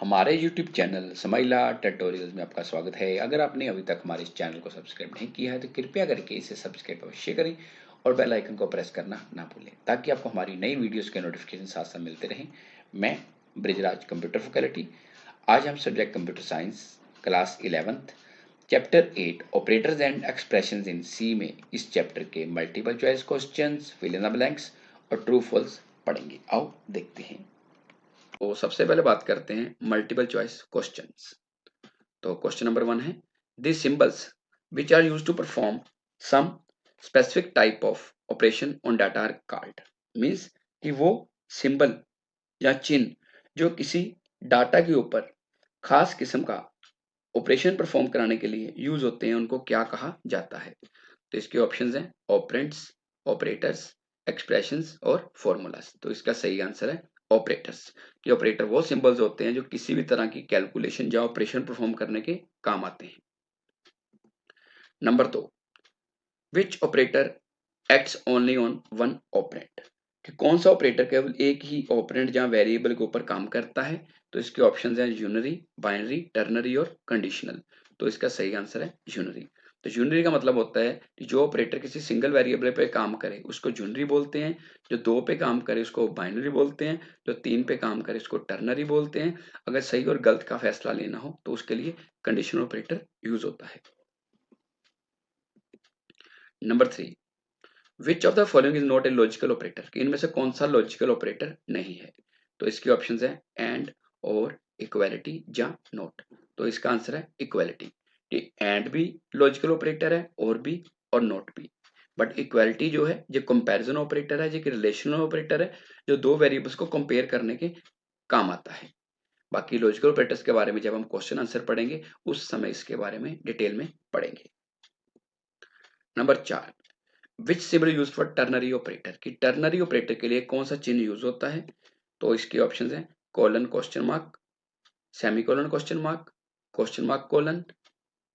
हमारे YouTube channel समाइला tutorials में आपका स्वागत है। अगर आपने अभी तक हमारे इस चैनल को सब्सक्राइब नहीं किया है तो कृपया करके इसे सब्सक्राइब अवश्य करें और बेल आइकन को प्रेस करना ना भूलें ताकि आपको हमारी नई वीडियोस के नोटिफिकेशन साथ साथ मिलते रहें। मैं ब्रिजराज कंप्यूटर फैकल्टी। आज हम subject computer science class 11th chapter 8 operators and expressions in C में इस चैप्टर के multiple choice questions, fill in the blanks और ट्रू फॉल्स पढ़ेंगे। आओ देखते हैं। तो सबसे पहले बात करते हैं मल्टीपल चॉइस क्वेश्चंस। तो क्वेश्चन नंबर 1 है, this symbols which are used to perform some specific type of operation on data are called. Means कि वो सिंबल या चिन्ह जो किसी डाटा के ऊपर खास किस्म का ऑपरेशन परफॉर्म कराने के लिए यूज होते हैं उनको क्या कहा जाता है। तो इसके ऑप्शंस हैं ऑपरेंड्स, ऑपरेटर्स, एक्सप्रेशंस और फॉर्मूलास। तो इसका सही आंसर है ऑपरेटर्स। कि ऑपरेटर वो सिंबल्स होते हैं जो किसी भी तरह की कैलकुलेशन या ऑपरेशन परफॉर्म करने के काम आते हैं। Number 2, which operator acts only on one operand. कि कौन सा ऑपरेटर केवल एक ही ऑपरेंड या वेरिएबल के ऊपर काम करता है। तो इसके ऑप्शंस हैं यूनरी, बाइनरी, टर्नरी और कंडीशनल। तो इसका सही आंसर है यूनरी। तो यूनरी का मतलब होता है कि जो ऑपरेटर किसी सिंगल वेरिएबल पे काम करे उसको यूनरी बोलते हैं, जो 2 पे काम करे उसको बाइनरी बोलते हैं, जो 3 पे काम करे उसको टर्नरी बोलते हैं। अगर सही और गलत का फैसला लेना हो तो उसके लिए कंडीशनल ऑपरेटर यूज होता है। Number 3, which of the following is not a logical operator. कि इनमें से कौन सा लॉजिकल ऑपरेटर नहीं है। तो इसके ऑप्शंस हैं एंड, और, इक्वालिटी या नॉट। तो इसका आंसर है इक्वालिटी। एंड भी लॉजिकल ऑपरेटर है और नॉट भी। बट इक्वालिटी जो है ये कंपैरिजन ऑपरेटर है, ये रिलेशनल ऑपरेटर है जो दो वेरिएबल्स को कंपेयर करने के काम आता है। बाकी लॉजिकल ऑपरेटर्स के बारे में जब हम क्वेश्चन आंसर पढ़ेंगे उस समय इसके बारे में डिटेल में पढ़ेंगे। Number 4, which symbol use for ternary operator. कि टर्नरी ऑपरेटर के लिए कौन सा चिन्ह यूज होता है। तो इसके ऑप्शंस हैं colon question mark, semicolon question mark colon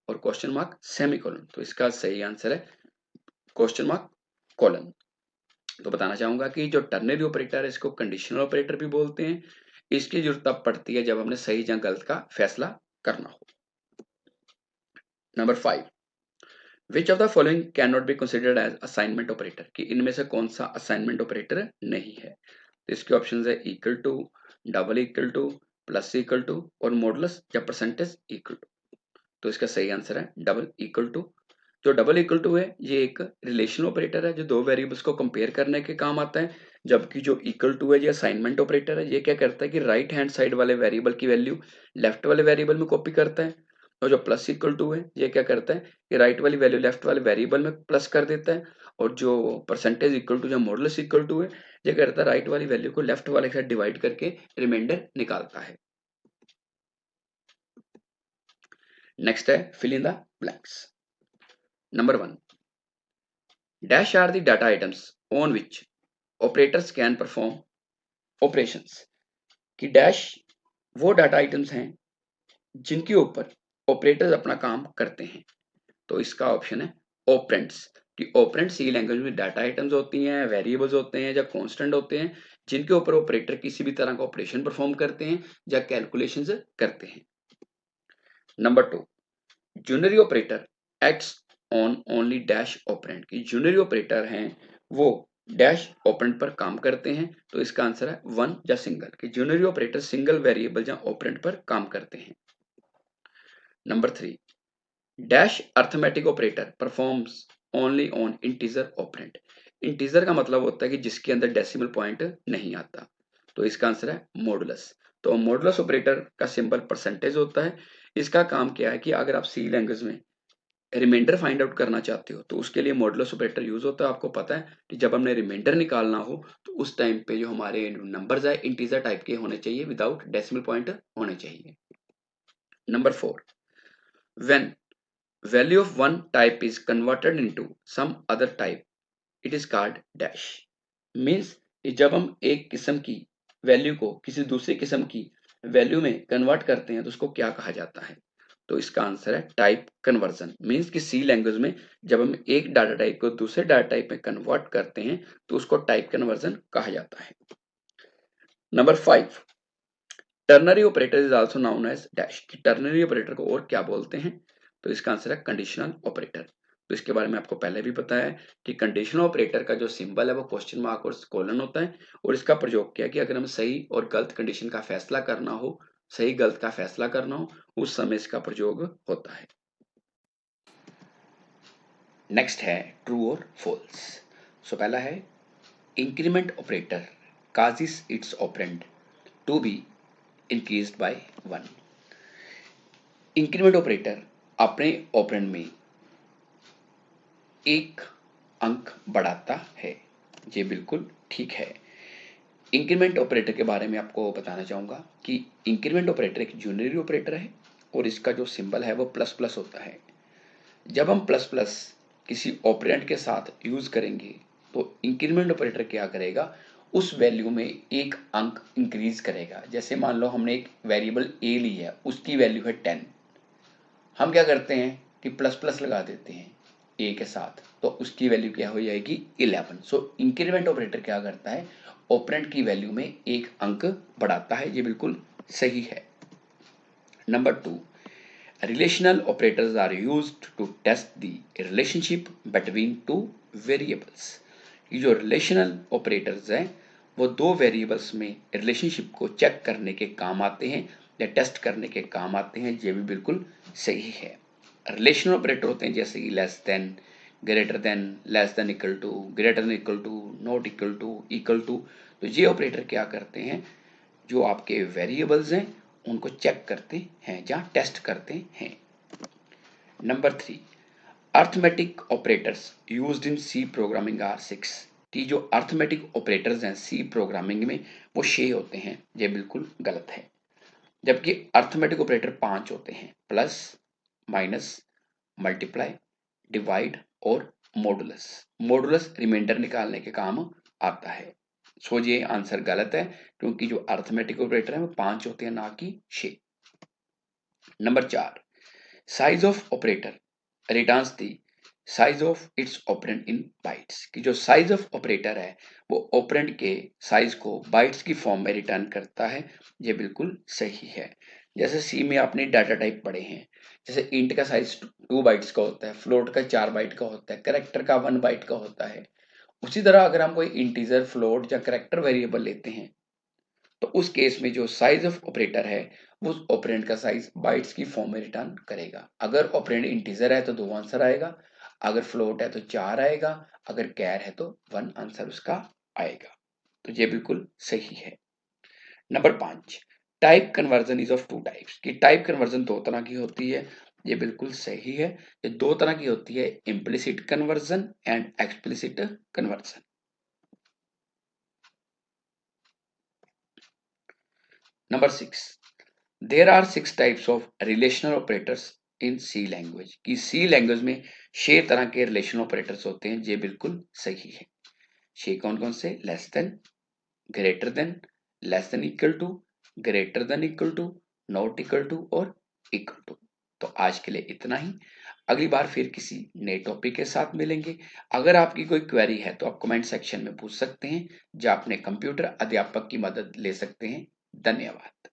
और क्वेश्चन मार्क सेमीकोलन। तो इसका सही आंसर है क्वेश्चन मार्क कोलन। तो बताना चाहूंगा कि जो टर्नरी ऑपरेटर है इसको कंडीशनल ऑपरेटर भी बोलते हैं। इसकी जरूरत तब पड़ती है जब हमने सही या गलत का फैसला करना हो। Number 5, which of the following can not be considered as assignment operator. कि इनमें से कौन सा असाइनमेंट ऑपरेटर नहीं है। तो इसके ऑप्शंस है equal to, double equal to, plus equal to और मॉडुलस या परसेंटेज इक्वल टू। तो इसका सही आंसर है डबल इक्वल टू। जो डबल इक्वल टू है ये एक रिलेशन ऑपरेटर है जो दो वेरिएबल्स को कंपेयर करने के काम आता है। जबकि जो इक्वल टू है ये असाइनमेंट ऑपरेटर है, ये क्या करता है कि राइट हैंड साइड वाले वेरिएबल की वैल्यू लेफ्ट वाले वेरिएबल में कॉपी करता है। और जो प्लस इक्वल टू है ये क्या करता है कि राइट वाली वैल्यू लेफ्ट वाले वेरिएबल में प्लस कर देता है। और जो परसेंटेज इक्वल टू या मॉडुलस इक्वल टू है ये करता है राइट वाली वैल्यू को लेफ्ट वाले के साथ डिवाइड करके रिमाइंडर निकालता है। नेक्स्ट है fill in the blanks. Number 1, dash are the data items on which operators can perform operations. कि डैश वो डाटा आइटम्स हैं जिनके ऊपर ऑपरेटर्स अपना काम करते हैं। तो इसका ऑप्शन है ऑपरेंड्स। कि ऑपरेंड सी लैंग्वेज में डाटा आइटम्स होती हैं, वेरिएबल्स होते हैं या कांस्टेंट होते हैं जिनके ऊपर ऑपरेटर किसी भी तरह का ऑपरेशन परफॉर्म करते हैं या कैलकुलेशंस करते हैं। Number 2, unary operator acts on only dash operand. की जूनरी ऑपरेटर हैं वो डैश ऑपरेंड पर काम करते हैं। तो इसका आंसर है वन या सिंगल। कि जूनरी ऑपरेटर सिंगल वेरिएबल या ऑपरेंड पर काम करते हैं। Number 3, dash arithmetic operator performs only on integer operand. Integer का मतलब होता है कि जिसके अंदर डेसिमल पॉइंट नहीं आता। तो इसका आंसर है मॉडुलस। तो मॉडुलस ऑपरेटर का सिंबल परसेंटेज होता है। इसका काम क्या है कि अगर आप सी लैंग्वेज में रिमाइंडर फाइंड आउट करना चाहते हो तो उसके लिए मॉडुलस ऑपरेटर यूज होता है। आपको पता है कि जब हमने रिमाइंडर निकालना हो तो उस टाइम पे जो हमारे नंबर्स है इंटीजर टाइप के होने चाहिए विदाउट डेसिमल पॉइंट होने चाहिए। Number 4, when value of one type is converted into some other type it is called dash। Means जब हम एक किस्म की वैल्यू को किसी दूसरी किस्म की वैल्यू में कन्वर्ट करते हैं तो उसको क्या कहा जाता है। तो इसका आंसर है टाइप कन्वर्जन। मीन्स कि सी लैंग्वेज में जब हम एक डाटा टाइप को दूसरे डाटा टाइप में कन्वर्ट करते हैं तो उसको टाइप कन्वर्जन कहा जाता है। Number 5, ternary operator is also known as dash, कि टर्नरी ऑपरेटर को और क्या बोलते हैं, तो इसका आंसर है कंडीशनल ऑपरेटर। तो इसके बारे में आपको पहले भी पता है कि कंडीशनल ऑपरेटर का जो सिंबल है वो क्वेश्चन मार्क और कोलन होता है, और इसका प्रयोग किया कि अगर हमें सही और गलत कंडीशन का फैसला करना हो, सही गलत का फैसला करना हो, उस समय इसका प्रयोग होता है। नेक्स्ट है ट्रू और फॉल्स। सो पहला है increment operator causes its operand to be increased by 1। Increment operator अपने ऑपरेंड में एक अंक बढ़ाता है, ये बिल्कुल ठीक है। इंक्रीमेंट ऑपरेटर के बारे में आपको बताना चाहूंगा कि इंक्रीमेंट ऑपरेटर एक यूनिटरी ऑपरेटर है और इसका जो सिंबल है वो प्लस प्लस होता है। जब हम प्लस प्लस किसी ऑपरेंड के साथ यूज करेंगे तो इंक्रीमेंट ऑपरेटर क्या करेगा, उस वैल्यू में एक अंक इंक्रीज करेगा। जैसे मान लो हमने एक वेरिएबल ए ली है, उसकी वैल्यू है 10, हम क्या करते हैं कि प्लस प्लस लगा देते हैं ए के साथ, तो उसकी वैल्यू क्या हो जाएगी 11। सो इंक्रीमेंट ऑपरेटर क्या करता है, ऑपरेंड की वैल्यू में एक अंक बढ़ाता है, ये बिल्कुल सही है। Number 2, relational operators are used to test the relationship between two variables. ये जो रिलेशनल ऑपरेटर्स हैं वो दो वेरिएबल्स में रिलेशनशिप को चेक करने के काम आते हैं या टेस्ट करने के काम आते हैं, ये भी बिल्कुल सही है। रिलेशनल ऑपरेटर होते हैं जैसे कि less than, greater than, less than equal to, greater than equal to, not equal to, equal to. तो ये ऑपरेटर क्या करते हैं, जो आपके वेरिएबल्स हैं उनको चेक करते हैं या टेस्ट करते हैं। Number 3, arithmetic operators used in C programming are 6। कि जो अर्थमेटिक ऑपरेटर्स हैं सी प्रोग्रामिंग में वो 6 होते हैं, ये बिल्कुल गलत है। जबकि अर्थमेटिक ऑपरेटर 5 होते हैं, प्लस, माइनस, मल्टीप्लाई, डिवाइड और मॉडुलस। मॉडुलस रिमाइंडर निकालने के काम आता है। सो ये आंसर गलत है क्योंकि जो अर्थमेटिक ऑपरेटर है वो 5 होते हैं, ना कि 6। Number 4, size of operator returns the size of its operand in bytes. कि जो साइज ऑफ ऑपरेटर है वो ऑपरेंड के साइज को बाइट्स की फॉर्म में रिटर्न करता है, ये बिल्कुल सही है। जैसे सी में आपने डाटा टाइप पढ़े हैं, जैसे इंट का साइज 2 बाइट्स का होता है, फ्लोट का 4 बाइट का होता है, कैरेक्टर का 1 बाइट का होता है। उसी तरह अगर हम कोई इंटीजर, फ्लोट या कैरेक्टर वेरिएबल लेते हैं तो उस केस में जो साइज ऑफ ऑपरेटर है वो उस ऑपरेंड का साइज बाइट्स की फॉर्म में रिटर्न करेगा। अगर ऑपरेंड इंटीजर है तो 2 आंसर आएगा, अगर फ्लोट है तो 4 आएगा, अगर कैर है तो 1 आंसर उसका आएगा। तो ये बिल्कुल सही है। Number 5, type conversion is of 2 types. कि टाइप कन्वर्जन 2 तरह की होती है, ये बिल्कुल सही है। ये 2 तरह की होती है, implicit conversion and explicit conversion. Number 6, there are 6 types of relational operators in C language. कि सी लैंग्वेज में 6 तरह के रिलेशनल ऑपरेटर्स होते हैं, ये बिल्कुल सही है। 6 कौन कौन से, less than, greater than, less than equal to, greater than equal to, not equal to और इक्वल टू। तो आज के लिए इतना ही, अगली बार फिर किसी नए टॉपिक के साथ मिलेंगे। अगर आपकी कोई क्वेरी है तो आप कमेंट सेक्शन में पूछ सकते हैं, या अपने कंप्यूटर अध्यापक की मदद ले सकते हैं। धन्यवाद।